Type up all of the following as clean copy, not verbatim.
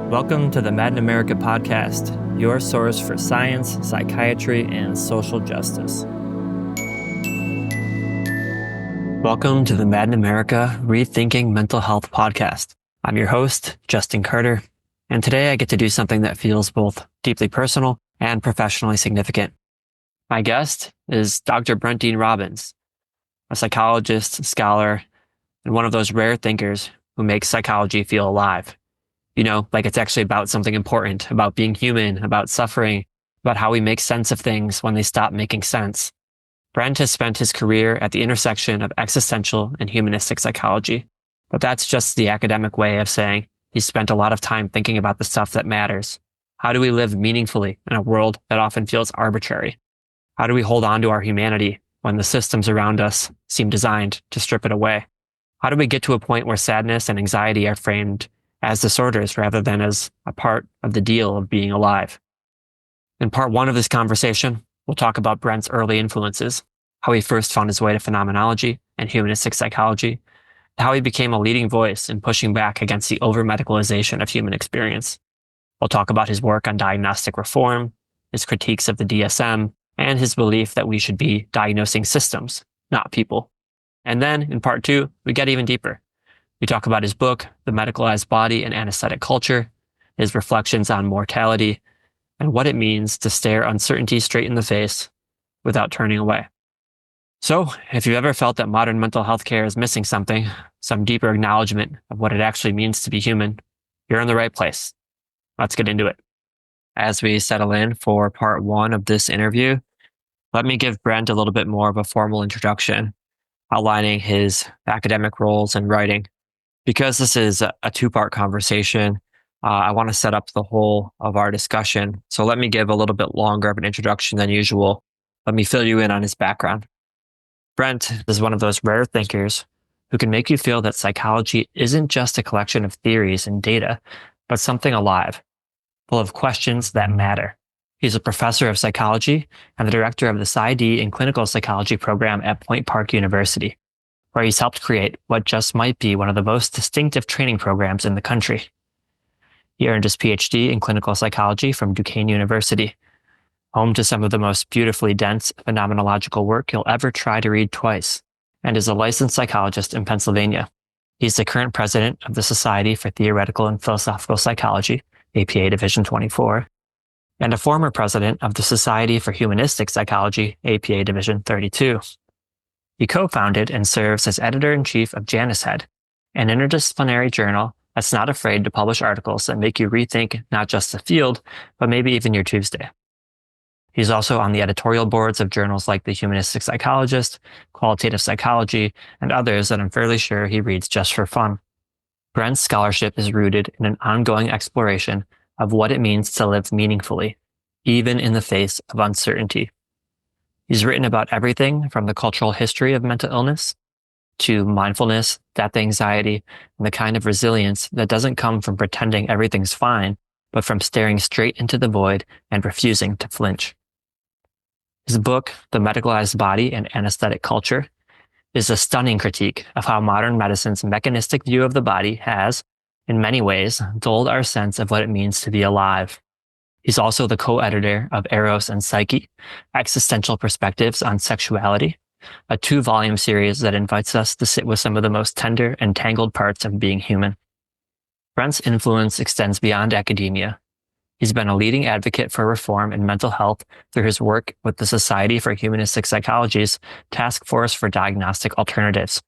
Welcome to the Mad in America podcast, your source for science, psychiatry, and social justice. Welcome to the Mad in America Rethinking Mental Health podcast. I'm your host, Justin Carter, and today I get to do something that feels both deeply personal and professionally significant. My guest is Dr. Brent Dean Robbins, a psychologist, scholar, and one of those rare thinkers who makes psychology feel alive. You know, like it's actually about something important, about being human, about suffering, about how we make sense of things when they stop making sense. Brent has spent his career at the intersection of existential and humanistic psychology, but that's just the academic way of saying he's spent a lot of time thinking about the stuff that matters. How do we live meaningfully in a world that often feels arbitrary? How do we hold on to our humanity when the systems around us seem designed to strip it away? How do we get to a point where sadness and anxiety are framed as disorders rather than as a part of the deal of being alive? In part one of this conversation, we'll talk about Brent's early influences, how he first found his way to phenomenology and humanistic psychology, how he became a leading voice in pushing back against the over-medicalization of human experience. We'll talk about his work on diagnostic reform, his critiques of the DSM, and his belief that we should be diagnosing systems, not people. And then, in part two, we get even deeper. We talk about his book, The Medicalized Body and Anesthetic Culture, his reflections on mortality, and what it means to stare uncertainty straight in the face without turning away. So, if you've ever felt that modern mental health care is missing something, some deeper acknowledgement of what it actually means to be human, you're in the right place. Let's get into it. As we settle in for part one of this interview, let me give Brent a little bit more of a formal introduction, outlining his academic roles and writing. Because this is a two-part conversation, I want to set up the whole of our discussion. So let me give a little bit longer of an introduction than usual. Let me fill you in on his background. Brent is one of those rare thinkers who can make you feel that psychology isn't just a collection of theories and data, but something alive, full of questions that matter. He's a professor of psychology and the director of the PsyD in clinical psychology program at Point Park University, where he's helped create what just might be one of the most distinctive training programs in the country. He earned his PhD in clinical psychology from Duquesne University, home to some of the most beautifully dense phenomenological work you'll ever try to read twice, and is a licensed psychologist in Pennsylvania. He's the current president of the Society for Theoretical and Philosophical Psychology, APA Division 24, and a former president of the Society for Humanistic Psychology, APA Division 32. He co-founded and serves as editor-in-chief of Janishead, an interdisciplinary journal that's not afraid to publish articles that make you rethink not just the field, but maybe even your Tuesday. He's also on the editorial boards of journals like The Humanistic Psychologist, Qualitative Psychology, and others that I'm fairly sure he reads just for fun. Brent's scholarship is rooted in an ongoing exploration of what it means to live meaningfully, even in the face of uncertainty. He's written about everything from the cultural history of mental illness to mindfulness, death anxiety, and the kind of resilience that doesn't come from pretending everything's fine, but from staring straight into the void and refusing to flinch. His book, The Medicalized Body and Anesthetic Culture, is a stunning critique of how modern medicine's mechanistic view of the body has, in many ways, dulled our sense of what it means to be alive. He's also the co-editor of Eros and Psyche, Existential Perspectives on Sexuality, a 2-volume series that invites us to sit with some of the most tender and tangled parts of being human. Brent's influence extends beyond academia. He's been a leading advocate for reform in mental health through his work with the Society for Humanistic Psychology's Task Force for Diagnostic Alternatives.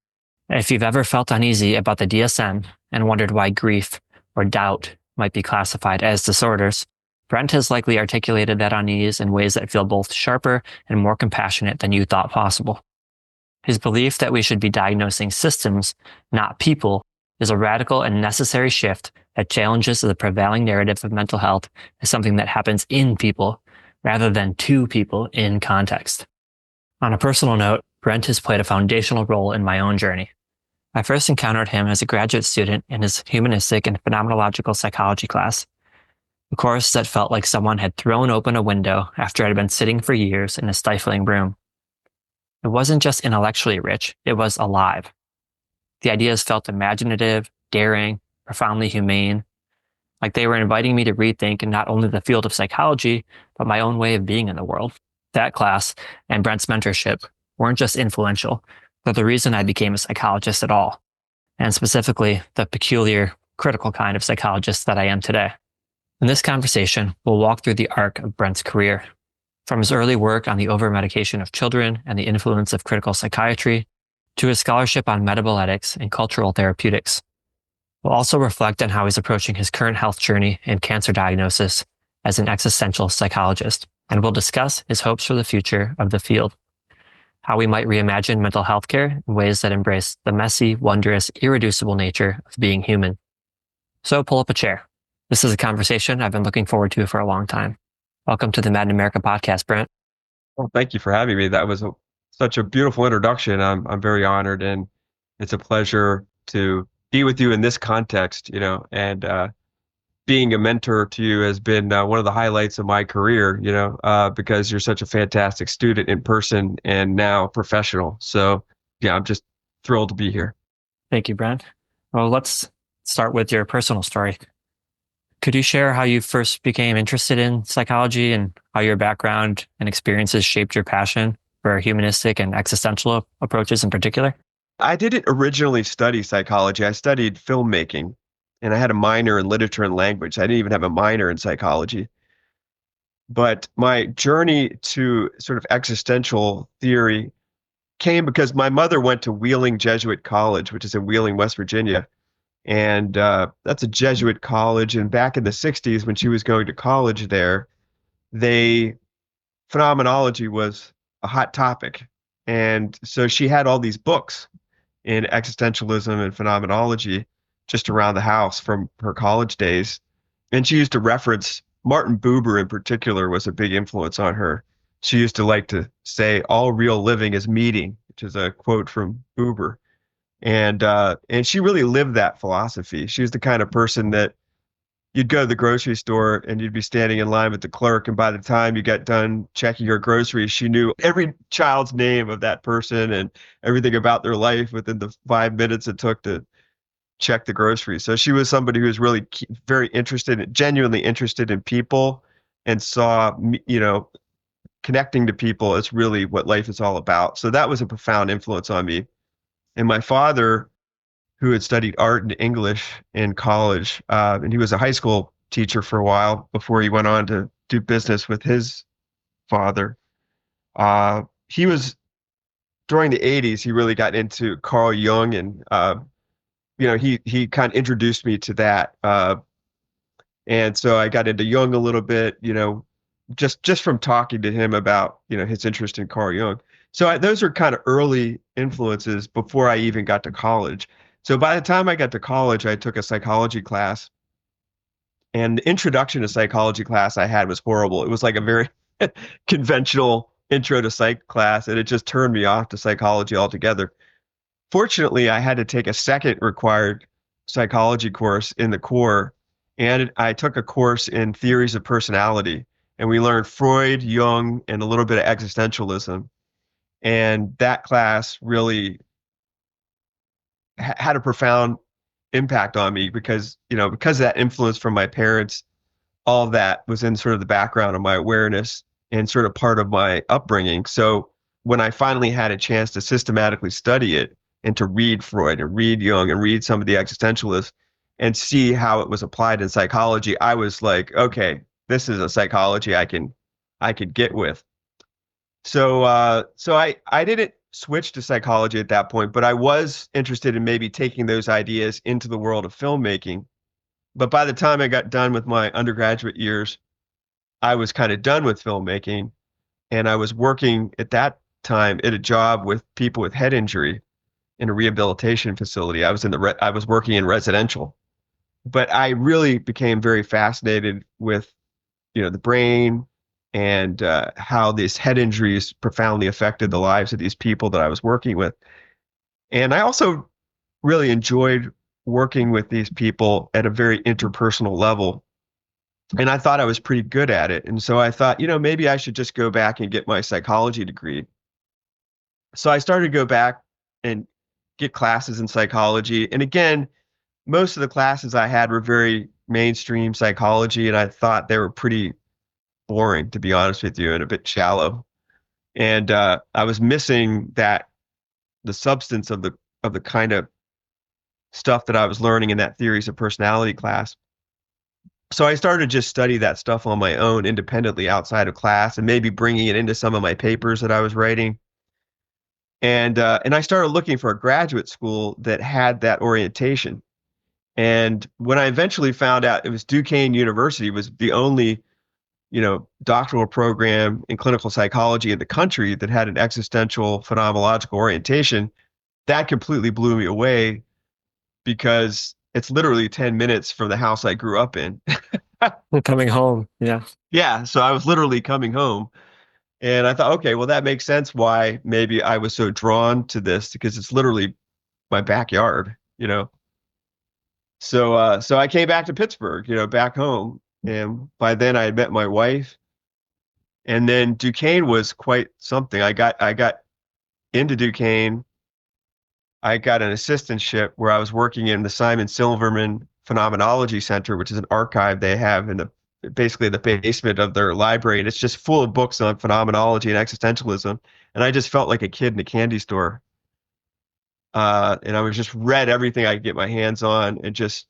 If you've ever felt uneasy about the DSM and wondered why grief or doubt might be classified as disorders, Brent has likely articulated that unease in ways that feel both sharper and more compassionate than you thought possible. His belief that we should be diagnosing systems, not people, is a radical and necessary shift that challenges the prevailing narrative of mental health as something that happens in people rather than to people in context. On a personal note, Brent has played a foundational role in my own journey. I first encountered him as a graduate student in his humanistic and phenomenological psychology class, a course that felt like someone had thrown open a window after I'd been sitting for years in a stifling room. It wasn't just intellectually rich, it was alive. The ideas felt imaginative, daring, profoundly humane. Like they were inviting me to rethink not only the field of psychology, but my own way of being in the world. That class and Brent's mentorship weren't just influential, but the reason I became a psychologist at all, and specifically the peculiar, critical kind of psychologist that I am today. In this conversation, we'll walk through the arc of Brent's career, from his early work on the overmedication of children and the influence of critical psychiatry, to his scholarship on metaboletics and cultural therapeutics. We'll also reflect on how he's approaching his current health journey and cancer diagnosis as an existential psychologist, and we'll discuss his hopes for the future of the field, how we might reimagine mental health care in ways that embrace the messy, wondrous, irreducible nature of being human. So pull up a chair. This is a conversation I've been looking forward to for a long time. Welcome to the Mad in America podcast, Brent. Well, thank you for having me. That was such a beautiful introduction. I'm very honored, and it's a pleasure to be with you in this context, and being a mentor to you has been one of the highlights of my career, because you're such a fantastic student in person and now professional. So yeah, I'm just thrilled to be here. Thank you, Brent. Well, let's start with your personal story. Could you share how you first became interested in psychology and how your background and experiences shaped your passion for humanistic and existential approaches in particular? I didn't originally study psychology. I studied filmmaking, and I had a minor in literature and language. I didn't even have a minor in psychology. But my journey to sort of existential theory came because my mother went to Wheeling Jesuit College, which is in Wheeling, West Virginia. And that's a Jesuit college. And back in the 60s, when she was going to college there, phenomenology was a hot topic. And so she had all these books in existentialism and phenomenology just around the house from her college days. And she used to reference Martin Buber in particular was a big influence on her. She used to like to say, all real living is meeting, which is a quote from Buber. And she really lived that philosophy. She was the kind of person that you'd go to the grocery store and you'd be standing in line with the clerk, and by the time you got done checking your groceries, she knew every child's name of that person and everything about their life within the 5 minutes it took to check the groceries. So she was somebody who was really very interested, genuinely interested in people, and saw, connecting to people as really what life is all about. So that was a profound influence on me. And my father, who had studied art and English in college, and he was a high school teacher for a while before he went on to do business with his father. He was, during the 80s, he really got into Carl Jung, and he kind of introduced me to that. And so I got into Jung a little bit, just from talking to him about, his interest in Carl Jung. So those are kind of early influences before I even got to college. So by the time I got to college, I took a psychology class, and the introduction to psychology class I had was horrible. It was like a very conventional intro to psych class, and it just turned me off to psychology altogether. Fortunately, I had to take a second required psychology course in the core, and I took a course in theories of personality, and we learned Freud, Jung, and a little bit of existentialism. And that class really had a profound impact on me because of that influence from my parents. All of that was in sort of the background of my awareness and sort of part of my upbringing. So when I finally had a chance to systematically study it and to read Freud and read Jung and read some of the existentialists and see how it was applied in psychology, I was like, okay, this is a psychology I could get with. So I didn't switch to psychology at that point, but I was interested in maybe taking those ideas into the world of filmmaking. But by the time I got done with my undergraduate years, I was kind of done with filmmaking, and I was working at that time at a job with people with head injury in a rehabilitation facility. I was working in residential, but I really became very fascinated with the brain and how these head injuries profoundly affected the lives of these people that I was working with. And I also really enjoyed working with these people at a very interpersonal level. And I thought I was pretty good at it. And so I thought, maybe I should just go back and get my psychology degree. So I started to go back and get classes in psychology. And again, most of the classes I had were very mainstream psychology, and I thought they were pretty boring, to be honest with you, and a bit shallow. And I was missing the substance of the kind of stuff that I was learning in that theories of personality class. So I started to just study that stuff on my own independently outside of class and maybe bringing it into some of my papers that I was writing. And I started looking for a graduate school that had that orientation. And when I eventually found out it was Duquesne University was the only, doctoral program in clinical psychology in the country that had an existential phenomenological orientation, that completely blew me away because it's literally 10 minutes from the house I grew up in. Coming home. Yeah. Yeah, so I was literally coming home and I thought, okay, well, that makes sense why maybe I was so drawn to this because it's literally my backyard. So I came back to Pittsburgh, back home. And by then I had met my wife. And then Duquesne was quite something. I got into Duquesne. I got an assistantship where I was working in the Simon Silverman Phenomenology Center, which is an archive they have in basically the basement of their library. And it's just full of books on phenomenology and existentialism. And I just felt like a kid in a candy store. And I was just read everything I could get my hands on and just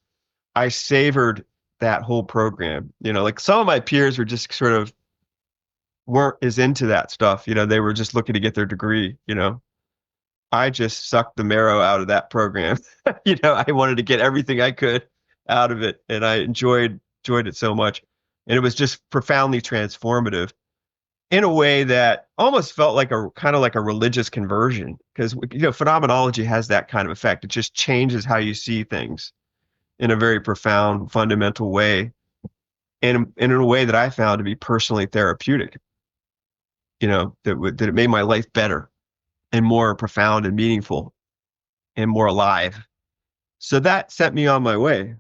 I savored that whole program. Like some of my peers were just sort of weren't as into that stuff. They were just looking to get their degree. I just sucked the marrow out of that program. I wanted to get everything I could out of it, and I enjoyed it so much. And it was just profoundly transformative in a way that almost felt like a kind of like a religious conversion because phenomenology has that kind of effect. It just changes how you see things in a very profound, fundamental way, and in a way that I found to be personally therapeutic. That it made my life better and more profound and meaningful and more alive. So that set me on my way.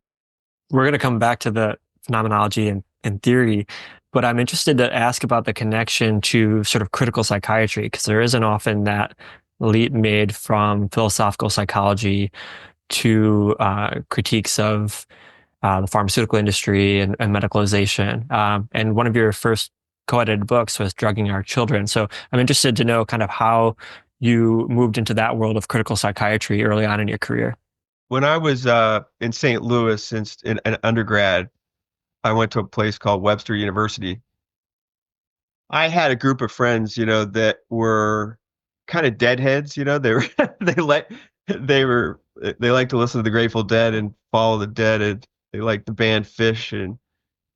We're going to come back to the phenomenology and theory, but I'm interested to ask about the connection to sort of critical psychiatry, because there isn't often that leap made from philosophical psychology to critiques of the pharmaceutical industry and medicalization. And one of your first co-edited books was Drugging Our Children. So I'm interested to know kind of how you moved into that world of critical psychiatry early on in your career. When I was in St. Louis in undergrad, I went to a place called Webster University. I had a group of friends, that were kind of deadheads. They were they liked to listen to the Grateful Dead and follow the Dead, and they liked the band Fish, and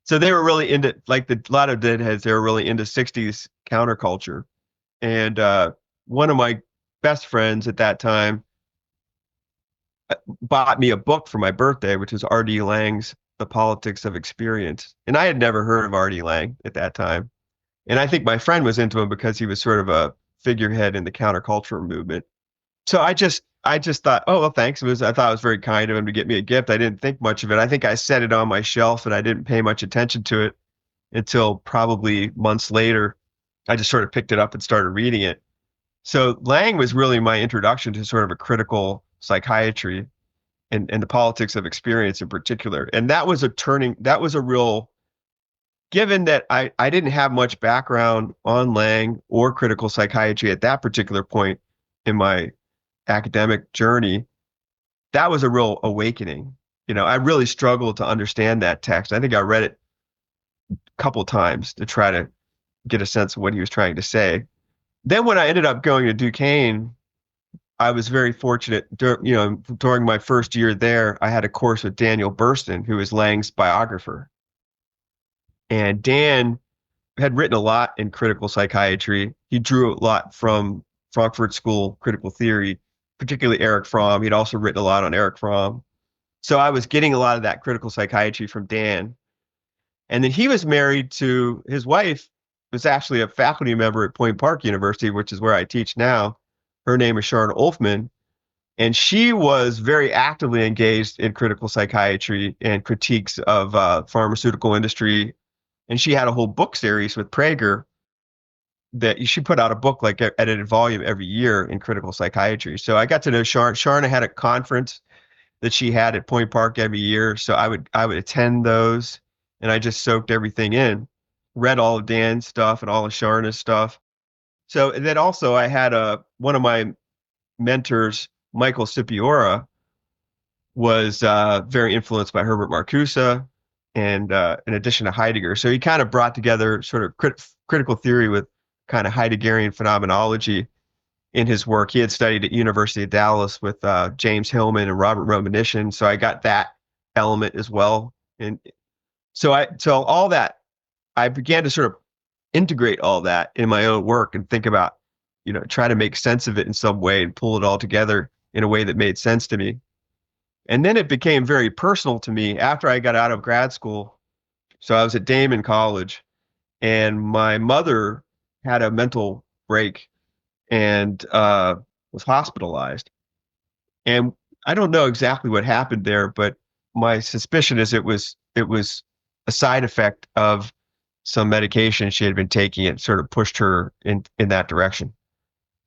so they were really into a lot of deadheads. They were really into '60s counterculture, and one of my best friends at that time bought me a book for my birthday, which was R.D. Laing's The Politics of Experience. And I had never heard of R.D. Laing at that time. And I think my friend was into him because he was sort of a figurehead in the counterculture movement. So I just thought, oh, well, thanks. I thought it was very kind of him to get me a gift. I didn't think much of it. I think I set it on my shelf and I didn't pay much attention to it until probably months later. I just sort of picked it up and started reading it. So Laing was really my introduction to sort of a critical psychiatry and the politics of experience in particular. And that was a real, given that I didn't have much background on Laing or critical psychiatry at that particular point in my academic journey, that was a real awakening. I really struggled to understand that text. I think I read it a couple times to try to get a sense of what he was trying to say. Then when I ended up going to Duquesne, I was very fortunate. During my first year there, I had a course with Daniel Burston, who is Laing's biographer. And Dan had written a lot in critical psychiatry. He drew a lot from Frankfurt School critical theory, particularly Erich Fromm. He'd also written a lot on Erich Fromm. So I was getting a lot of that critical psychiatry from Dan. And then he was married to his wife, was actually a faculty member at Point Park University, which is where I teach now. Her name is Sharon Olfman. And she was very actively engaged in critical psychiatry and critiques of pharmaceutical industry. And she had a whole book series with Prager that she put out a book, like edited volume every year in critical psychiatry. So I got to know Sharon. Sharon had a conference that she had at Point Park every year. So I would attend those, and I just soaked everything in, read all of Dan's stuff and all of Sharna's stuff. So and then also I had one of my mentors, Michael Scipiora, was very influenced by Herbert Marcuse, and in addition to Heidegger. So he kind of brought together sort of critical theory with kind of Heideggerian phenomenology in his work. He had studied at University of Dallas with James Hillman and Robert Romanishin, so I got that element as well. And so all that, I began to sort of integrate all that in my own work and think about, try to make sense of it in some way and pull it all together in a way that made sense to me. And then it became very personal to me after I got out of grad school. So I was at Damon College, and my mother had a mental break and was hospitalized. And I don't know exactly what happened there, but my suspicion is it was a side effect of some medication she had been taking. It sort of pushed her in that direction,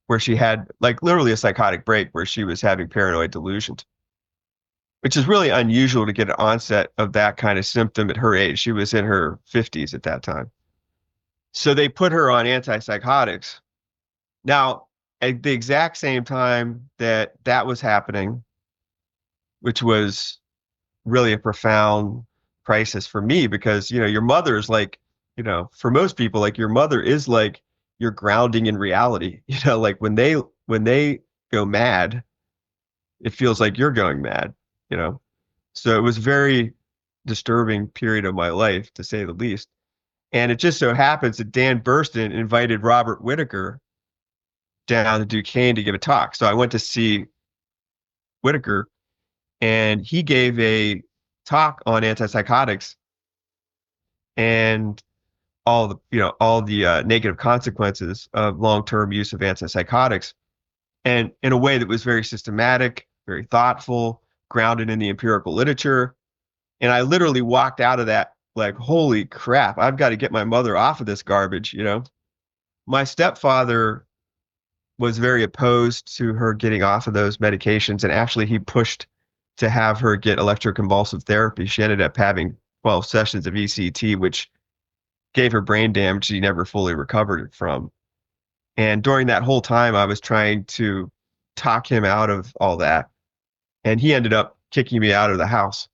where she had like literally a psychotic break where she was having paranoid delusions, which is really unusual to get an onset of that kind of symptom at her age. She was in her 50s at that time. So they put her on antipsychotics. Now, at the exact same time that that was happening, which was really a profound crisis for me, because, your mother is like, for most people, like your mother is like your grounding in reality. Like when they go mad, it feels like you're going mad, you know? So it was a very disturbing period of my life, to say the least. And it just so happens that Dan Burston invited Robert Whitaker down to Duquesne to give a talk. So I went to see Whitaker, and he gave a talk on antipsychotics and all the negative consequences of long-term use of antipsychotics, and in a way that was very systematic, very thoughtful, grounded in the empirical literature. And I literally walked out of that like, holy crap, I've got to get my mother off of this garbage. My stepfather was very opposed to her getting off of those medications, and actually he pushed to have her get electroconvulsive therapy. She ended up having 12 sessions of ECT, which gave her brain damage she never fully recovered from. And during that whole time, I was trying to talk him out of all that, and he ended up kicking me out of the house.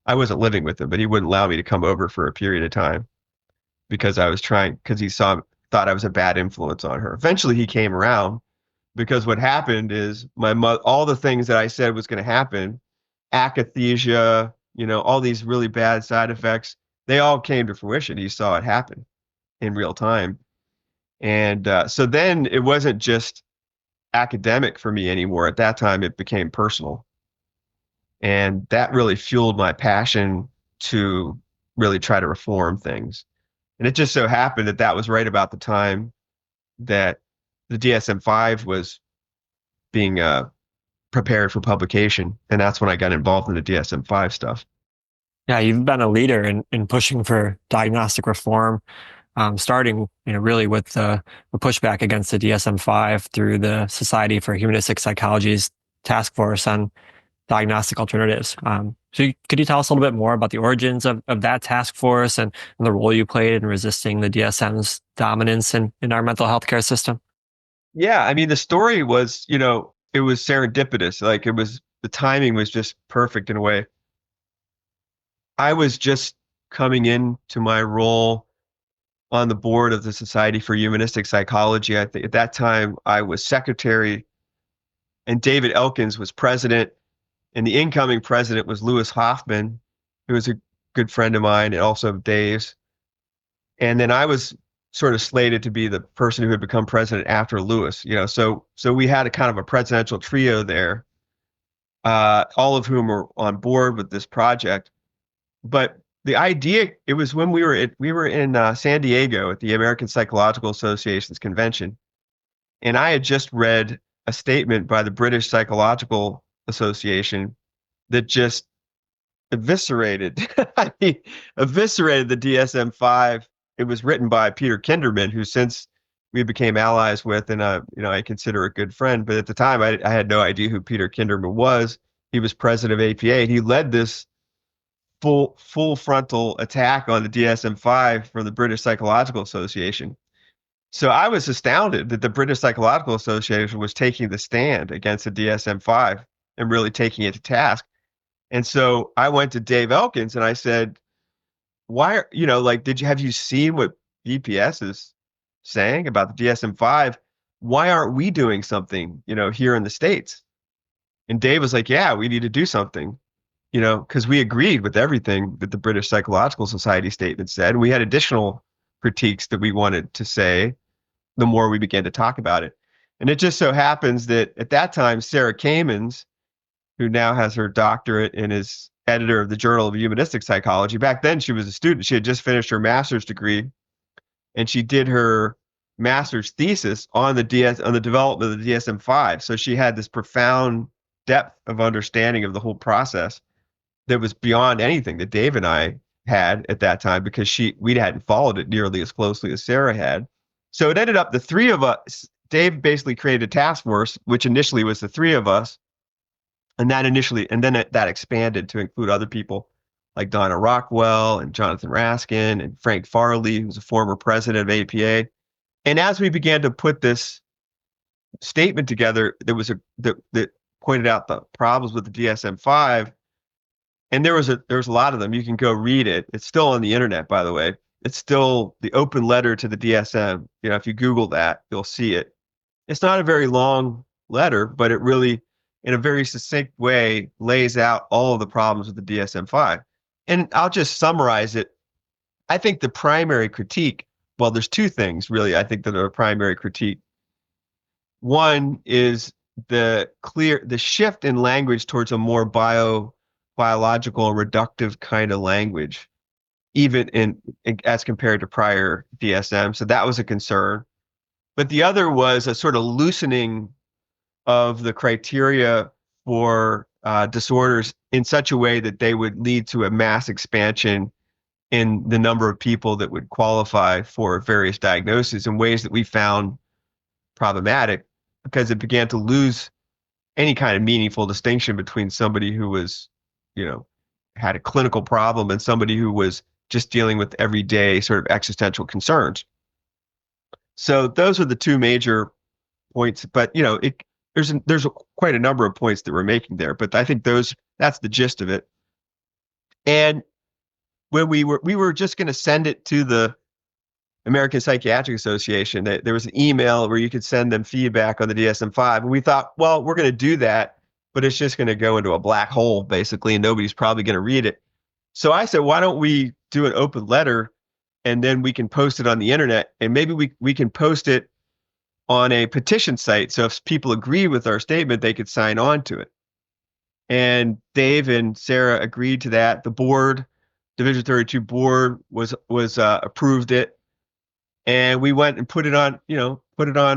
I wasn't living with him, but he wouldn't allow me to come over for a period of time because he thought I was a bad influence on her. Eventually he came around, because what happened is all the things that I said was going to happen, akathisia, all these really bad side effects, they all came to fruition. He saw it happen in real time. And so then it wasn't just academic for me anymore. At that time, it became personal. And that really fueled my passion to really try to reform things. And it just so happened that that was right about the time that the DSM-5 was being prepared for publication. And that's when I got involved in the DSM-5 stuff. Yeah, you've been a leader in pushing for diagnostic reform, starting really with the pushback against the DSM-5 through the Society for Humanistic Psychology's task force on diagnostic alternatives. Could you tell us a little bit more about the origins of that task force and the role you played in resisting the DSM's dominance in our mental health care system? Yeah, I mean, the story was, it was serendipitous. Like the timing was just perfect in a way. I was just coming into my role on the board of the Society for Humanistic Psychology. I think at that time I was secretary, and David Elkins was president, and the incoming president was Lewis Hoffman, who was a good friend of mine and also Dave's. And then I was sort of slated to be the person who had become president after Lewis. So we had a kind of a presidential trio there, all of whom were on board with this project. But the idea, it was when we were in San Diego at the American Psychological Association's convention, and I had just read a statement by the British Psychological Association that just eviscerated eviscerated the DSM-5. It was written by Peter Kinderman, who since we became allies with, and I consider a good friend. But at the time, I had no idea who Peter Kinderman was. he was president of APA, and he led this full frontal attack on the DSM-5 from the British Psychological Association. So I was astounded that the British Psychological Association was taking the stand against the DSM-5 and really taking it to task. And so I went to Dave Elkins and I said, why are, like, have you seen what BPS is saying about the DSM-5? Why aren't we doing something, here in the States? And Dave was like, yeah, we need to do something, because we agreed with everything that the British Psychological Society statement said. And we had additional critiques that we wanted to say the more we began to talk about it. And it just so happens that at that time, Sarah Kamens, who now has her doctorate and is editor of the Journal of Humanistic Psychology, back then she was a student. She had just finished her master's degree, and she did her master's thesis on the development of the DSM-5. So she had this profound depth of understanding of the whole process that was beyond anything that Dave and I had at that time, because we hadn't followed it nearly as closely as Sarah had. So it ended up the three of us. Dave basically created a task force, which initially was the three of us, and then that expanded to include other people like Donna Rockwell and Jonathan Raskin and Frank Farley, who's a former president of APA. And as we began to put this statement together, that pointed out the problems with the DSM-5, and there was a lot of them. You can go read it. It's still on the internet, by the way. It's still the open letter to the DSM. If you Google that, you'll see it. It's not a very long letter, but it really, in a very succinct way, lays out all of the problems with the DSM-5. And I'll just summarize it. I think the primary critique, well, there's two things really I think that are a primary critique. One is the shift in language towards a more biological and reductive kind of language, even as compared to prior DSM. So that was a concern. But the other was a sort of loosening of the criteria for disorders in such a way that they would lead to a mass expansion in the number of people that would qualify for various diagnoses in ways that we found problematic, because it began to lose any kind of meaningful distinction between somebody who was, had a clinical problem and somebody who was just dealing with everyday sort of existential concerns. So those are the two major points. But there's quite a number of points that we're making there. But I think that's the gist of it. And when we were just going to send it to the American Psychiatric Association, there was an email where you could send them feedback on the DSM-5, and we thought, well, we're going to do that, but it's just going to go into a black hole basically, and nobody's probably going to read it. So I said, why don't we do an open letter, and then we can post it on the internet, and maybe we can post it on a petition site. So if people agree with our statement, they could sign on to it. And Dave and Sarah agreed to that. The board, Division 32 board, was approved it, and we went and put it on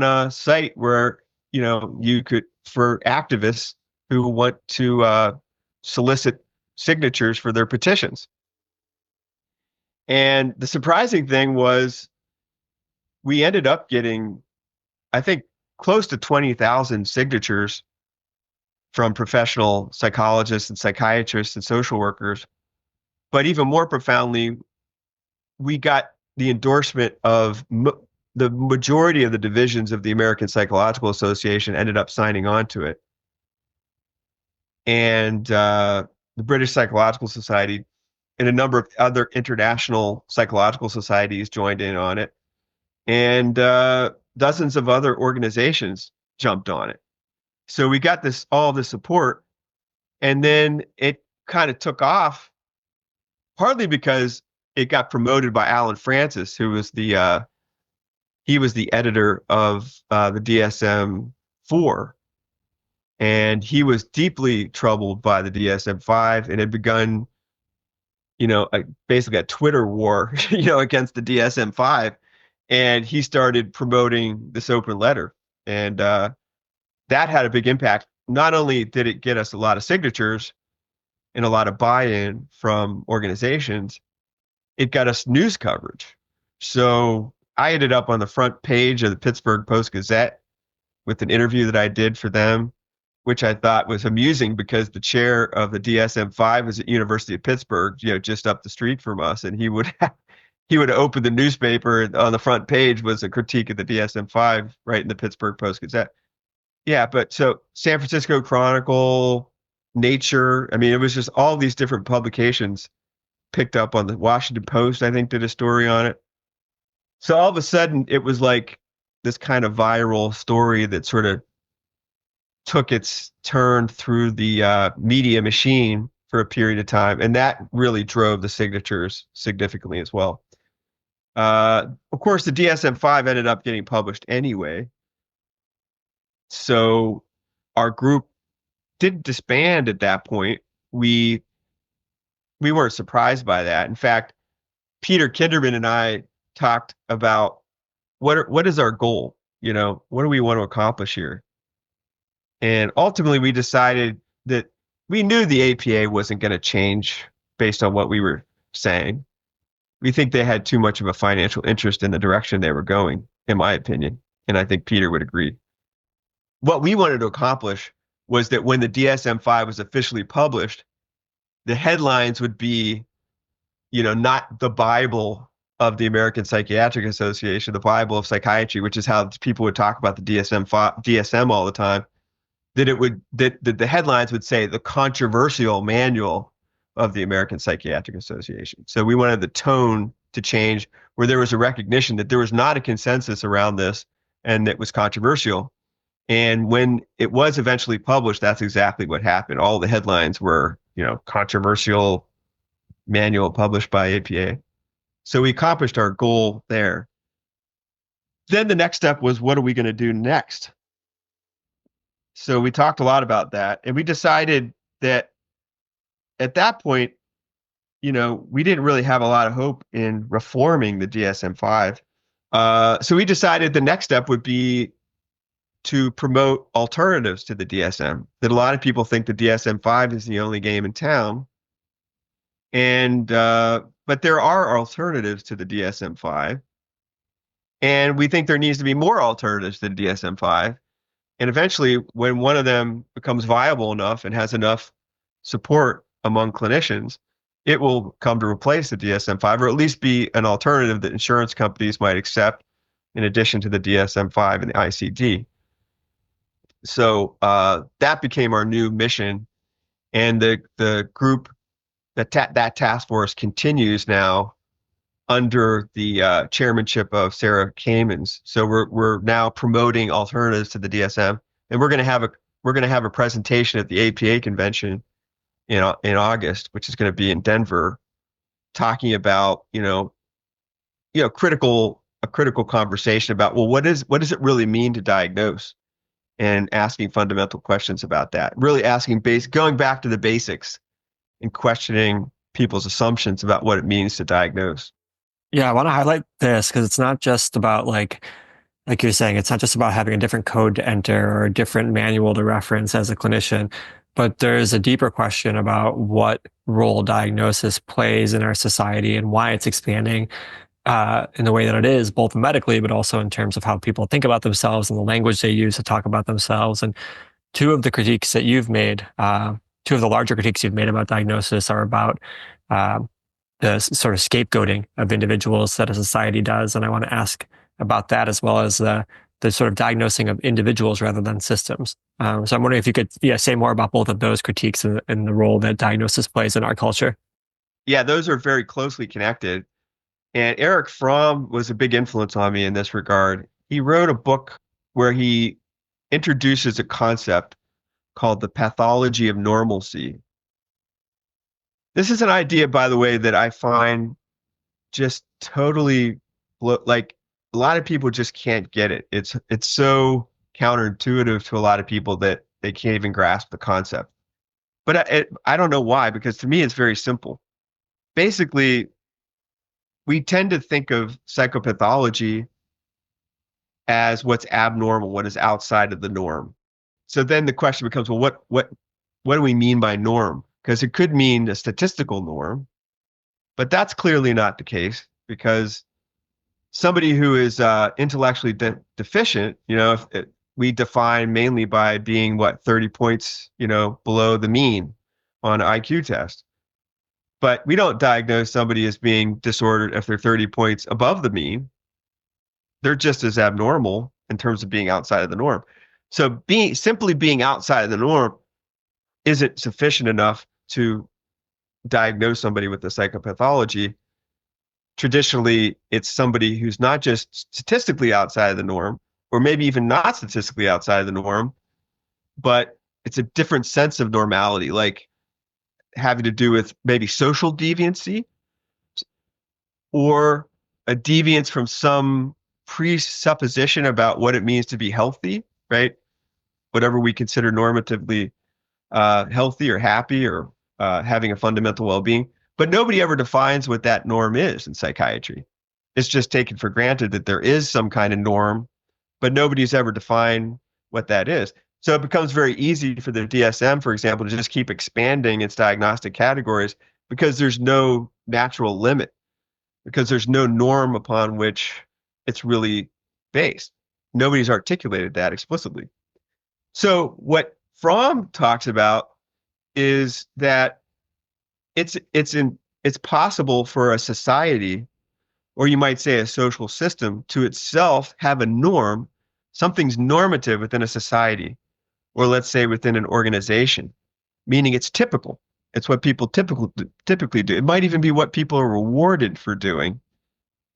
a site where you could, for activists who want to solicit signatures for their petitions. And the surprising thing was we ended up getting, I think, close to 20,000 signatures from professional psychologists and psychiatrists and social workers. But even more profoundly, we got the endorsement of the majority of the divisions of the American Psychological Association ended up signing on to it. And the British Psychological Society and a number of other international psychological societies joined in on it. And dozens of other organizations jumped on it. So we got all this support, and then it kind of took off, partly because it got promoted by Alan Francis, who was the editor of the DSM-4, and he was deeply troubled by the DSM-5 and had begun, basically a Twitter war, against the DSM-5, and he started promoting this open letter, and that had a big impact. Not only did it get us a lot of signatures and a lot of buy-in from organizations, it got us news coverage. So I ended up on the front page of the Pittsburgh Post-Gazette with an interview that I did for them which I thought was amusing because the chair of the DSM-5 was at University of Pittsburgh, just up the street from us, and he would open the newspaper, and on the front page was a critique of the DSM-5 right in the Pittsburgh Post-Gazette. Yeah, but so San Francisco Chronicle, Nature, I mean, it was just all these different publications picked up on the Washington Post, I think, did a story on it. So all of a sudden, it was like this kind of viral story that sort of took its turn through the media machine for a period of time, and that really drove the signatures significantly as well. Of course, the DSM-5 ended up getting published anyway, so our group didn't disband at that point. We weren't surprised by that. In fact, Peter Kinderman and I talked about what is our goal? What do we want to accomplish here? And ultimately, we decided that we knew the APA wasn't going to change based on what we were saying. We think they had too much of a financial interest in the direction they were going, in my opinion. And I think Peter would agree. What we wanted to accomplish was that when the DSM-5 was officially published, the headlines would be, not the Bible of the American Psychiatric Association, the Bible of psychiatry, which is how people would talk about the DSM all the time. That the headlines would say the controversial manual of the American Psychiatric Association. So we wanted the tone to change, where there was a recognition that there was not a consensus around this and it was controversial. And when it was eventually published, that's exactly what happened. All the headlines were, controversial manual published by APA. So we accomplished our goal there. Then the next step was, what are we going to do next? So we talked a lot about that, and we decided that at that point, we didn't really have a lot of hope in reforming the DSM-5. So we decided the next step would be to promote alternatives to the DSM. That a lot of people think the DSM-5 is the only game in town, but there are alternatives to the DSM-5, and we think there needs to be more alternatives to the DSM-5. And eventually, when one of them becomes viable enough and has enough support among clinicians, it will come to replace the DSM-5, or at least be an alternative that insurance companies might accept in addition to the DSM-5 and the ICD. So that became our new mission, and the group, that task force continues now under the chairmanship of Sarah Kamens. So we're now promoting alternatives to the DSM, and we're going to have a presentation at the APA convention in August, which is going to be in Denver, talking about a critical conversation about, well, what does it really mean to diagnose, and asking fundamental questions about that. Really going back to the basics and questioning people's assumptions about what it means to diagnose. Yeah, I want to highlight this because it's not just about like you're saying, it's not just about having a different code to enter or a different manual to reference as a clinician, but there's a deeper question about what role diagnosis plays in our society and why it's expanding in the way that it is, both medically, but also in terms of how people think about themselves and the language they use to talk about themselves. And two of the critiques that you've made, two of the larger critiques you've made about diagnosis are about the sort of scapegoating of individuals that a society does. And I want to ask about that, as well as the sort of diagnosing of individuals rather than systems. So I'm wondering if you could say more about both of those critiques and the role that diagnosis plays in our culture. Yeah, those are very closely connected. And Eric Fromm was a big influence on me in this regard. He wrote a book where he introduces a concept called the pathology of normalcy. This is an idea, by the way, that I find just totally, like, a lot of people just can't get it. It's so counterintuitive to a lot of people that they can't even grasp the concept. But I don't know why, because to me it's very simple. Basically, we tend to think of psychopathology as what's abnormal, what is outside of the norm. So then the question becomes, well, what do we mean by norm? Because it could mean a statistical norm, but that's clearly not the case, because somebody who is intellectually deficient, we define mainly by being 30 points, below the mean on an IQ test. But we don't diagnose somebody as being disordered if they're 30 points above the mean. They're just as abnormal in terms of being outside of the norm. So simply being outside of the norm isn't sufficient enough to diagnose somebody with a psychopathology. Traditionally, it's somebody who's not just statistically outside of the norm, or maybe even not statistically outside of the norm, but it's a different sense of normality, like having to do with maybe social deviancy or a deviance from some presupposition about what it means to be healthy, right? Whatever we consider normatively healthy or happy or having a fundamental well-being. But nobody ever defines what that norm is in psychiatry. It's just taken for granted that there is some kind of norm, but nobody's ever defined what that is. So it becomes very easy for the DSM, for example, to just keep expanding its diagnostic categories because there's no natural limit, because there's no norm upon which it's really based. Nobody's articulated that explicitly. So what Fromm talks about is that it's possible for a society, or you might say a social system, to itself have a norm. Something's normative within a society, or let's say within an organization, meaning it's typical. It's what people typically do. It might even be what people are rewarded for doing.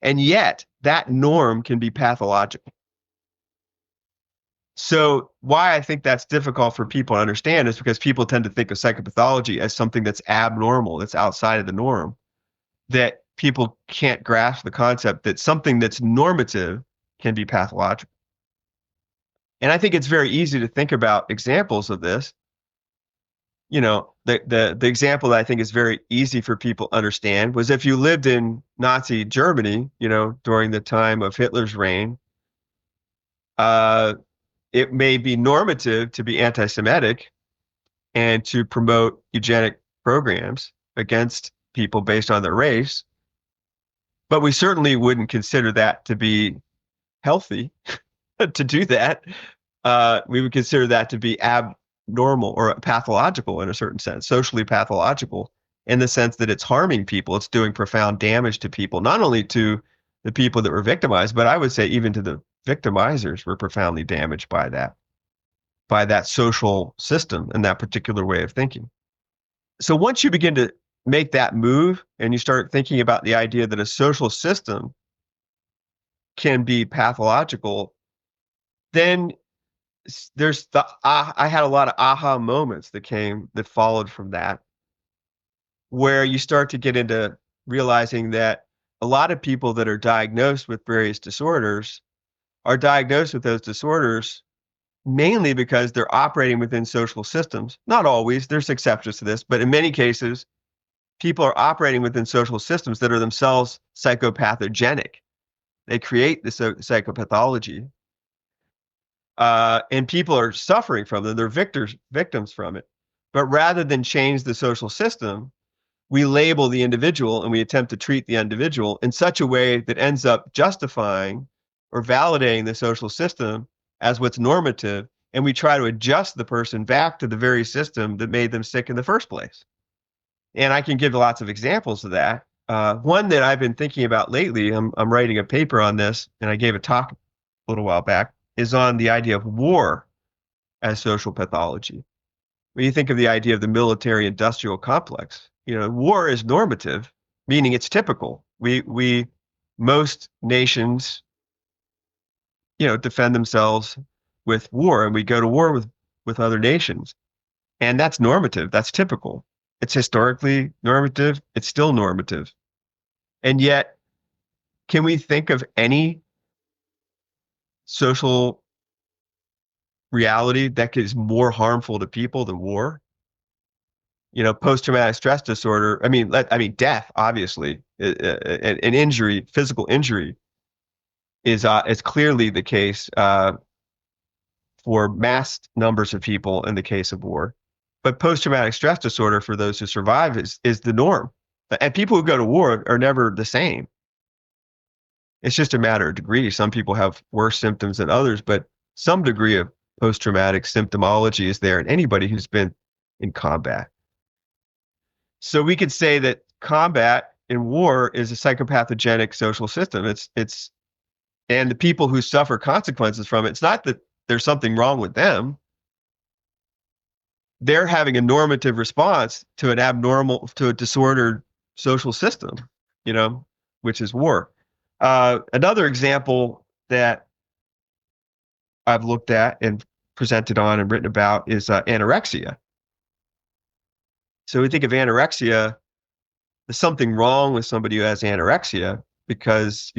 And yet that norm can be pathological. So why I think that's difficult for people to understand is because people tend to think of psychopathology as something that's abnormal, that's outside of the norm, that people can't grasp the concept that something that's normative can be pathological. And I think it's very easy to think about examples of this. The example that I think is very easy for people to understand was if you lived in Nazi Germany, during the time of Hitler's reign, it may be normative to be anti-Semitic and to promote eugenic programs against people based on their race, but we certainly wouldn't consider that to be healthy to do that. We would consider that to be abnormal or pathological in a certain sense, socially pathological, in the sense that it's harming people. It's doing profound damage to people, not only to the people that were victimized, but I would say even to the victimizers were profoundly damaged by that social system and that particular way of thinking. So once you begin to make that move and you start thinking about the idea that a social system can be pathological, then I had a lot of aha moments that followed from that, where you start to get into realizing that a lot of people that are diagnosed with various disorders are diagnosed with those disorders mainly because they're operating within social systems. Not always, there's exceptions to this, but in many cases, people are operating within social systems that are themselves psychopathogenic. They create the psychopathology, and people are suffering from them. They're victims from it. But rather than change the social system, we label the individual and we attempt to treat the individual in such a way that ends up justifying or validating the social system as what's normative, and we try to adjust the person back to the very system that made them sick in the first place. And I can give lots of examples of that. One that I've been thinking about lately, I'm writing a paper on this, and I gave a talk a little while back, is on the idea of war as social pathology. When you think of the idea of the military-industrial complex, war is normative, meaning it's typical. Most nations defend themselves with war, and we go to war with other nations. And that's normative. That's typical. It's historically normative. It's still normative. And yet, can we think of any social reality that is more harmful to people than war? Post-traumatic stress disorder. I mean, death, obviously, an injury, physical injury, is clearly the case for mass numbers of people in the case of war. But post-traumatic stress disorder for those who survive is the norm. And people who go to war are never the same. It's just a matter of degree. Some people have worse symptoms than others, but some degree of post-traumatic symptomology is there in anybody who's been in combat. So we could say that combat in war is a psychopathogenic social system. And the people who suffer consequences from it, it's not that there's something wrong with them. They're having a normative response to a disordered social system, which is war. Another example that I've looked at and presented on and written about is anorexia. So we think of anorexia, there's something wrong with somebody who has anorexia because,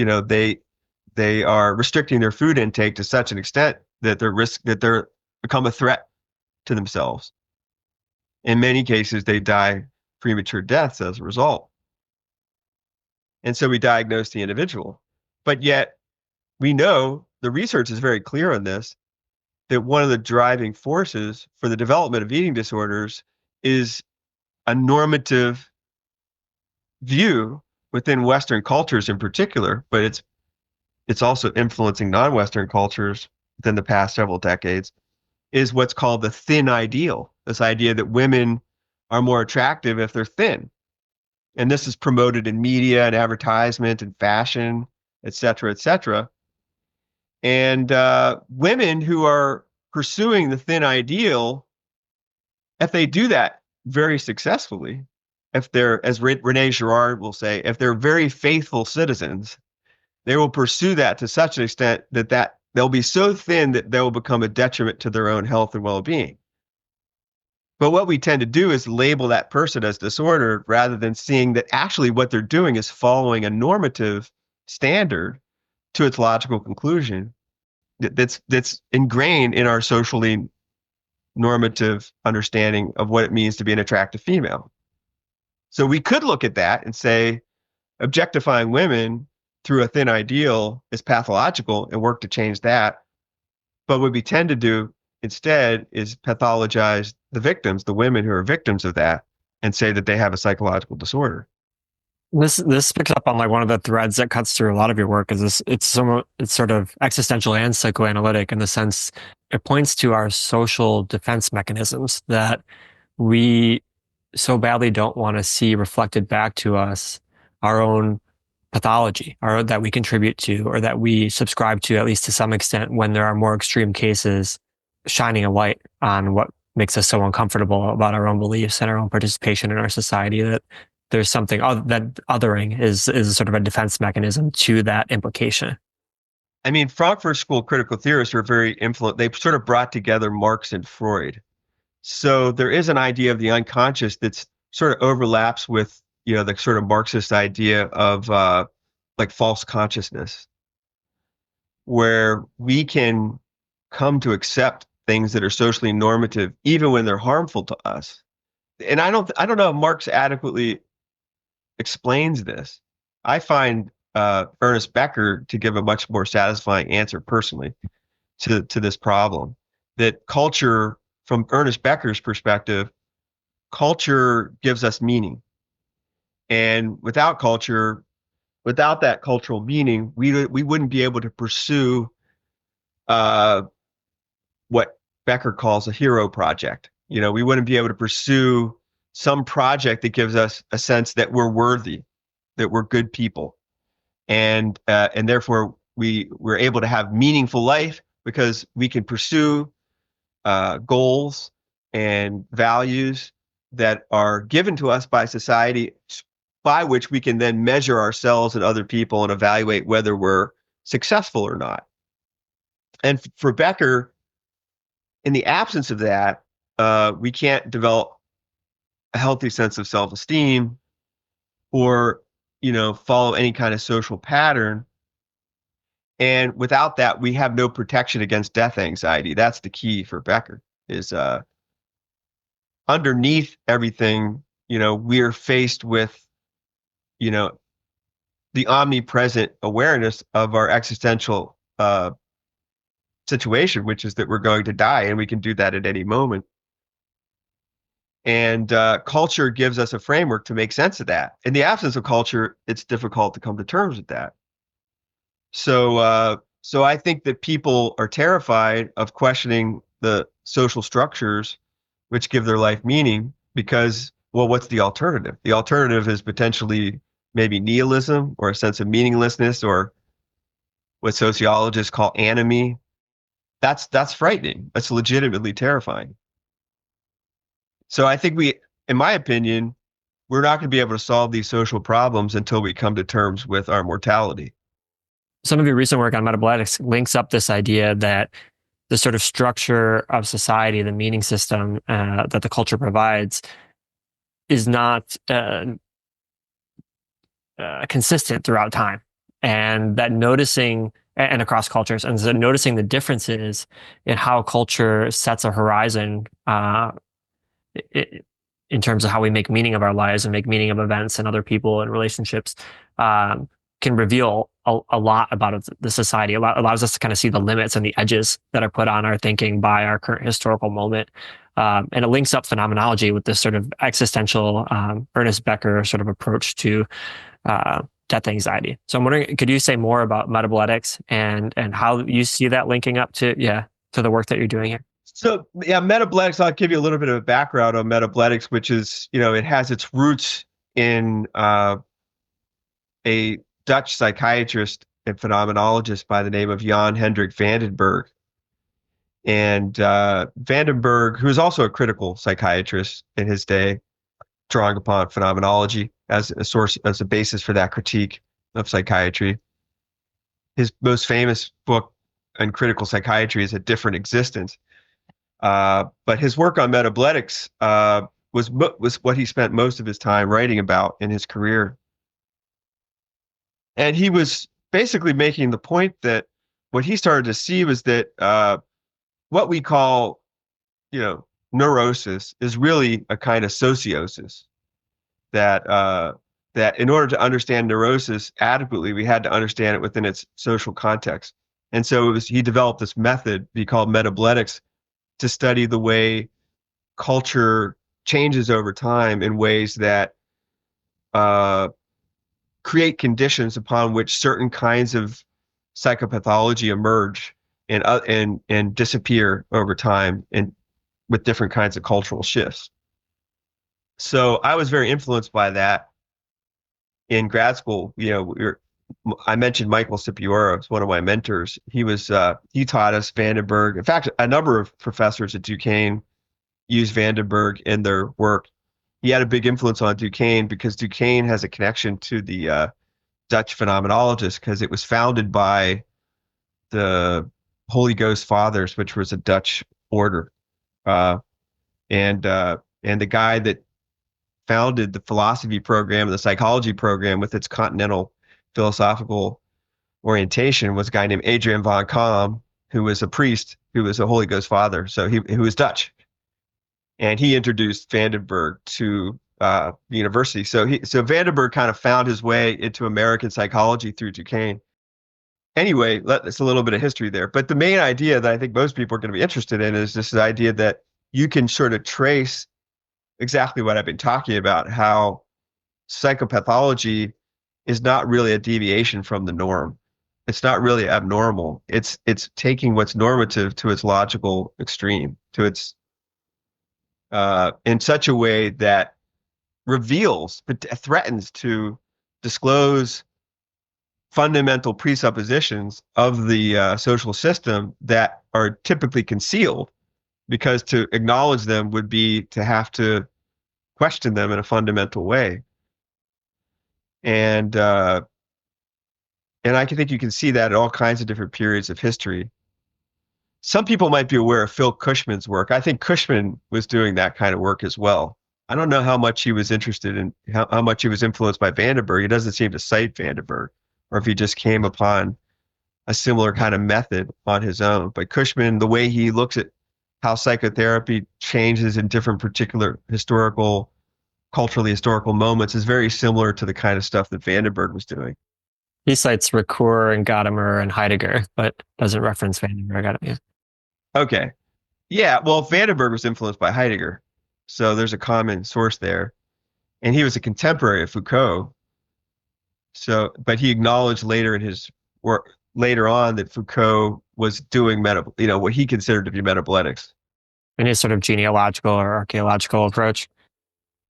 they are restricting their food intake to such an extent that they're become a threat to themselves. In many cases, they die premature deaths as a result. And so we diagnose the individual. But yet, we know the research is very clear on this, that one of the driving forces for the development of eating disorders is a normative view within Western cultures in particular, but it's also influencing non-Western cultures within the past several decades, is what's called the thin ideal. This idea that women are more attractive if they're thin. And this is promoted in media and advertisement and fashion, et cetera, et cetera. And women who are pursuing the thin ideal, if they do that very successfully, if they're, as Renee Girard will say, if they're very faithful citizens, they will pursue that to such an extent that they'll be so thin that they will become a detriment to their own health and well-being. But what we tend to do is label that person as disordered rather than seeing that actually what they're doing is following a normative standard to its logical conclusion that's ingrained in our socially normative understanding of what it means to be an attractive female. So we could look at that and say objectifying women through a thin ideal is pathological and work to change that. But what we tend to do instead is pathologize the victims, the women who are victims of that, and say that they have a psychological disorder. This picks up on like one of the threads that cuts through a lot of your work is this. It's sort of existential and psychoanalytic in the sense it points to our social defense mechanisms that we so badly don't want to see reflected back to us, our own pathology, or that we contribute to, or that we subscribe to, at least to some extent, when there are more extreme cases, shining a light on what makes us so uncomfortable about our own beliefs and our own participation in our society, that there's something that othering is sort of a defense mechanism to that implication. I mean, Frankfurt School critical theorists were very influential. They sort of brought together Marx and Freud. So there is an idea of the unconscious that's sort of overlaps with, the sort of Marxist idea of like false consciousness, where we can come to accept things that are socially normative, even when they're harmful to us. And I don't know if Marx adequately explains this. I find Ernest Becker to give a much more satisfying answer personally to this problem. That culture, from Ernest Becker's perspective, culture gives us meaning. And without that cultural meaning, we wouldn't be able to pursue what Becker calls a hero project. We wouldn't be able to pursue some project that gives us a sense that we're worthy, that we're good people, and therefore we're able to have meaningful life because we can pursue goals and values that are given to us by society, by which we can then measure ourselves and other people and evaluate whether we're successful or not. And for Becker, in the absence of that, we can't develop a healthy sense of self-esteem or, follow any kind of social pattern. And without that, we have no protection against death anxiety. That's the key for Becker, is underneath everything, we're faced with, the omnipresent awareness of our existential situation, which is that we're going to die, and we can do that at any moment. And culture gives us a framework to make sense of that. In the absence of culture, it's difficult to come to terms with that. So So I think that people are terrified of questioning the social structures which give their life meaning because, well, what's the alternative? The alternative is potentially maybe nihilism or a sense of meaninglessness or what sociologists call anomie. That's frightening. That's legitimately terrifying. So I think in my opinion, we're not going to be able to solve these social problems until we come to terms with our mortality. Some of your recent work on metabletics links up this idea that the sort of structure of society, the meaning system that the culture provides, is not consistent throughout time, and that noticing and across cultures, and so noticing the differences in how culture sets a horizon in terms of how we make meaning of our lives and make meaning of events and other people and relationships can reveal a lot about the society. Allows us to kind of see the limits and the edges that are put on our thinking by our current historical moment. And it links up phenomenology with this sort of existential Ernest Becker sort of approach to death anxiety. So I'm wondering, could you say more about metabletics and how you see that linking up to the work that you're doing here? So yeah, metabletics, I'll give you a little bit of a background on metabletics, which is, it has its roots in a Dutch psychiatrist and phenomenologist by the name of Jan Hendrik van den Berg. And van den Berg, who was also a critical psychiatrist in his day, drawing upon phenomenology as a source, as a basis for that critique of psychiatry. His most famous book on critical psychiatry is A Different Existence. But his work on metabletics was what he spent most of his time writing about in his career. And he was basically making the point that what he started to see was that what we call, neurosis is really a kind of sociosis. That in order to understand neurosis adequately, we had to understand it within its social context. And so he developed this method he called metabletics to study the way culture changes over time in ways that create conditions upon which certain kinds of psychopathology emerge and disappear over time and with different kinds of cultural shifts. So I was very influenced by that in grad school. I mentioned Michael Cipiora as one of my mentors. He taught us van den Berg. In fact, a number of professors at Duquesne use van den Berg in their work. He had a big influence on Duquesne because Duquesne has a connection to the Dutch phenomenologists because it was founded by the Holy Ghost Fathers, which was a Dutch order. And the guy that founded the philosophy program and the psychology program with its continental philosophical orientation was a guy named Adrian van Kam, who was a priest who was a Holy Ghost Father. So he was Dutch. And he introduced van den Berg to the university. So van den Berg kind of found his way into American psychology through Duquesne. Anyway, that's a little bit of history there. But the main idea that I think most people are going to be interested in is this idea that you can sort of trace exactly what I've been talking about, how psychopathology is not really a deviation from the norm. It's not really abnormal. It's taking what's normative to its logical extreme, to its in such a way that threatens to disclose fundamental presuppositions of the social system that are typically concealed, because to acknowledge them would be to have to question them in a fundamental way. And I think you can see that at all kinds of different periods of history. Some people might be aware of Phil Cushman's work. I think Cushman was doing that kind of work as well. I don't know how much he was interested in, how much he was influenced by van den Berg. He doesn't seem to cite van den Berg, or if he just came upon a similar kind of method on his own. But Cushman, the way he looks at how psychotherapy changes in different particular culturally historical moments is very similar to the kind of stuff that van den Berg was doing. He cites Ricoeur and Gadamer and Heidegger, but doesn't reference van den Berg. Yeah. Okay. Yeah, well, van den Berg was influenced by Heidegger, so there's a common source there. And he was a contemporary of Foucault. So, but he acknowledged later in his work, later on that Foucault was doing what he considered to be metabletics. In his sort of genealogical or archaeological approach.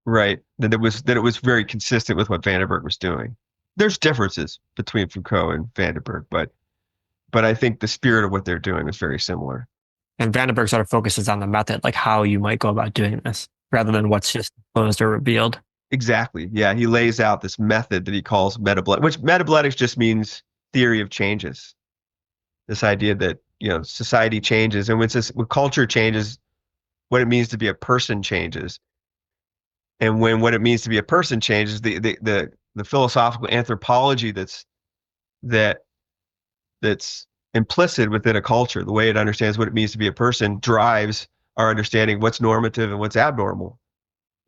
Right. That it was very consistent with what Vandenberg was doing. There's differences between Foucault and Vandenberg, but I think the spirit of what they're doing is very similar. And Vandenberg sort of focuses on the method, like how you might go about doing this, rather than what's just disclosed or revealed. Exactly. Yeah, he lays out this method that he calls metabletics, which metabletics just means theory of changes. This idea that, society changes, and when culture changes, what it means to be a person changes. And when what it means to be a person changes, the philosophical anthropology that that's implicit within a culture, the way it understands what it means to be a person, drives our understanding what's normative and what's abnormal,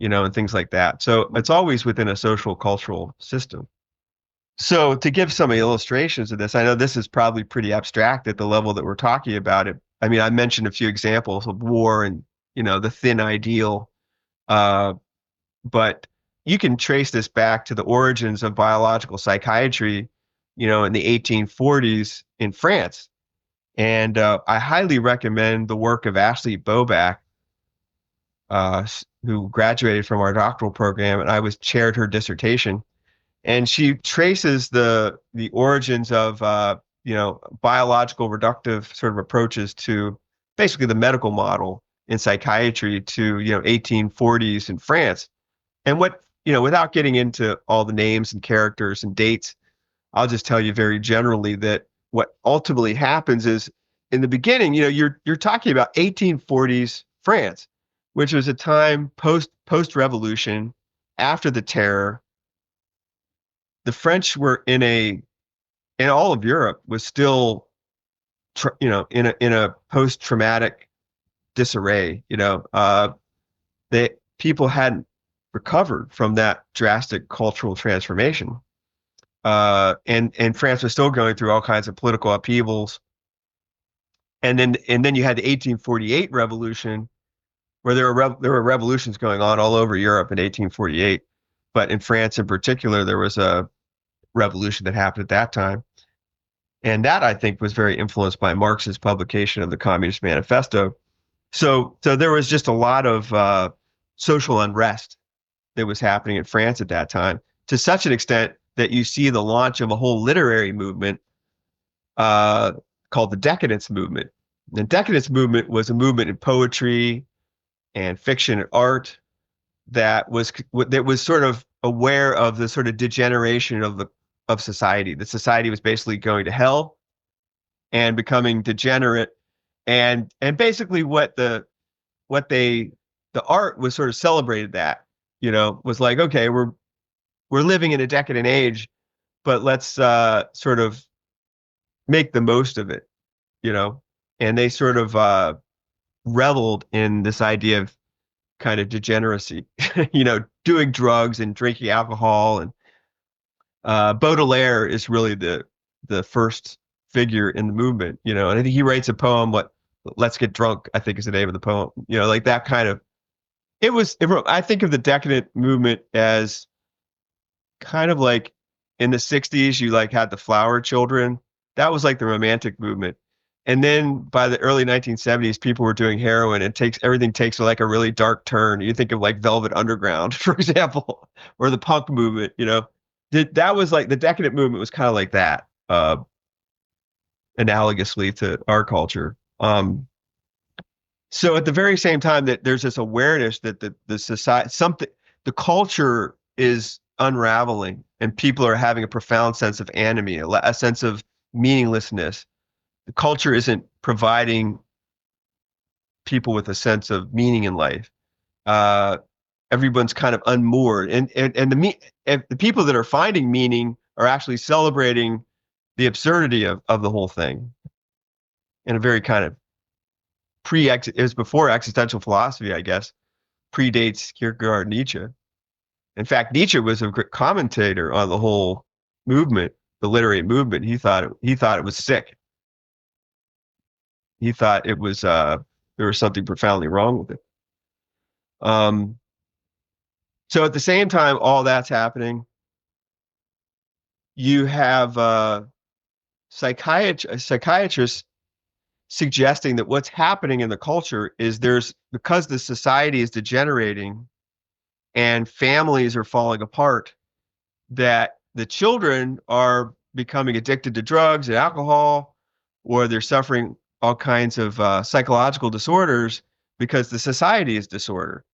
and things like that. So it's always within a social cultural system. So to give some illustrations of this, I know this is probably pretty abstract at the level that we're talking about it. I mean, I mentioned a few examples of war and, the thin ideal, but you can trace this back to the origins of biological psychiatry, in the 1840s in France. And I highly recommend the work of Ashley Boback, who graduated from our doctoral program, and I was chaired her dissertation. And she traces the origins of biological reductive sort of approaches to basically the medical model in psychiatry to 1840s in France. And without getting into all the names and characters and dates, I'll just tell you very generally that what ultimately happens is in the beginning, you're talking about 1840s France, which was a time post revolution, after the terror. The French were in all of Europe was still, in a post-traumatic disarray. People hadn't recovered from that drastic cultural transformation, and France was still going through all kinds of political upheavals. And then you had the 1848 revolution, where there were revolutions going on all over Europe in 1848, but in France in particular, there was a revolution that happened at that time. And that, I think, was very influenced by Marx's publication of the Communist Manifesto. So there was just a lot of social unrest that was happening in France at that time, to such an extent that you see the launch of a whole literary movement called the Decadence movement. The Decadence movement was a movement in poetry and fiction and art that was sort of aware of the sort of degeneration of society. That society was basically going to hell and becoming degenerate, and basically the art was sort of celebrated that, was like, okay, we're living in a decadent age, but let's sort of make the most of it, and they sort of reveled in this idea of kind of degeneracy, doing drugs and drinking alcohol. And Baudelaire is really the first figure in the movement, and I think he writes a poem, Let's Get Drunk, I think is the name of the poem, like that kind of, I think of the decadent movement as kind of like in the 60s, you like had the Flower Children. That was like the romantic movement. And then by the early 1970s, people were doing heroin, and everything takes like a really dark turn. You think of like Velvet Underground, for example, or the punk movement, that was like the decadent movement was kind of like that, analogously to our culture. So at the very same time that there's this awareness that the society, the culture is unraveling, and people are having a profound sense of anomie, a sense of meaninglessness. The culture isn't providing people with a sense of meaning in life. Everyone's kind of unmoored, and the people that are finding meaning are actually celebrating the absurdity of the whole thing in a very kind of it was before existential philosophy, I guess, predates Kierkegaard, Nietzsche. In fact, Nietzsche was a great commentator on the whole movement, the literary movement. He thought it was sick. He thought it was there was something profoundly wrong with it. So at the same time, all that's happening, you have psychiatrists suggesting that what's happening in the culture is because the society is degenerating and families are falling apart, that the children are becoming addicted to drugs and alcohol, or they're suffering all kinds of psychological disorders because the society is disordered.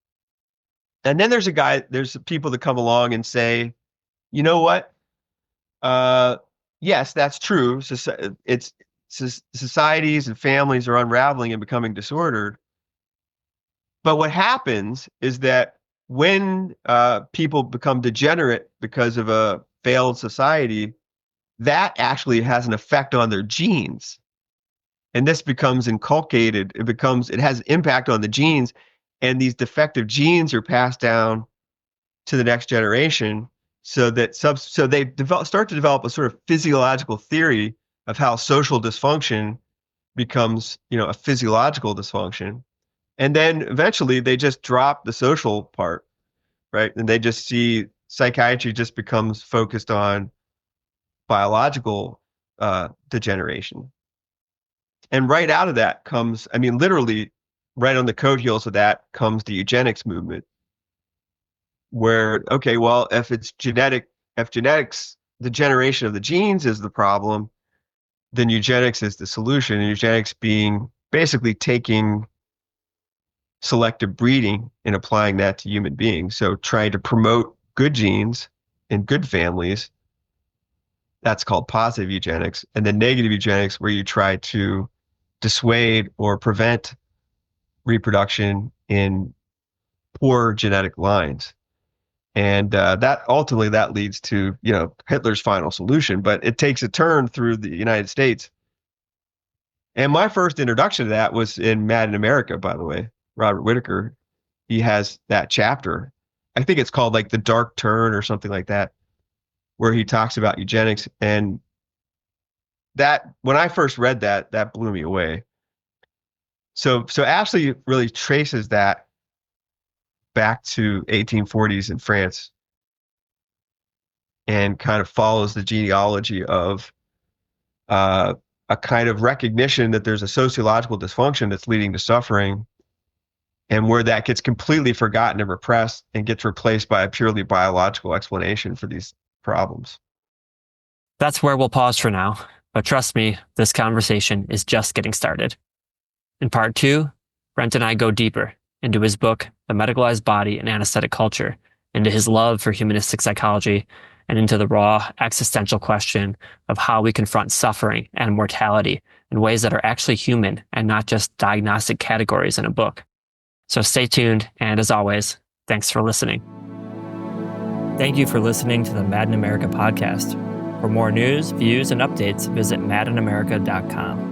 And then there's people that come along and say, you know what? Yes, that's true. Societies and families are unraveling and becoming disordered. But what happens is that when people become degenerate because of a failed society, that actually has an effect on their genes. And this becomes inculcated. It has impact on the genes, and these defective genes are passed down to the next generation, so they start to develop a sort of physiological theory of how social dysfunction becomes, a physiological dysfunction. And then eventually they just drop the social part, right? And they just see psychiatry just becomes focused on biological degeneration. And right out of that comes, literally right on the coat heels of that comes the eugenics movement, where, okay, well, if genetics, the generation of the genes is the problem, then eugenics is the solution. And eugenics being basically taking selective breeding and applying that to human beings. So trying to promote good genes in good families, that's called positive eugenics. And then negative eugenics, where you try to dissuade or prevent reproduction in poor genetic lines. And that ultimately leads to, Hitler's final solution, but it takes a turn through the United States. And my first introduction to that was in Mad in America, by the way. Robert Whitaker, he has that chapter. I think it's called like The Dark Turn or something like that, where he talks about eugenics. And that, when I first read that blew me away. So Ashley really traces that back to 1840s in France and kind of follows the genealogy of a kind of recognition that there's a sociological dysfunction that's leading to suffering, and where that gets completely forgotten and repressed and gets replaced by a purely biological explanation for these problems. That's where we'll pause for now, but trust me, this conversation is just getting started. In part 2, Brent and I go deeper into his book, The Medicalized Body and Anesthetic Culture, into his love for humanistic psychology, and into the raw existential question of how we confront suffering and mortality in ways that are actually human and not just diagnostic categories in a book. So stay tuned, and as always, thanks for listening. Thank you for listening to the Mad in America podcast. For more news, views, and updates, visit madinamerica.com.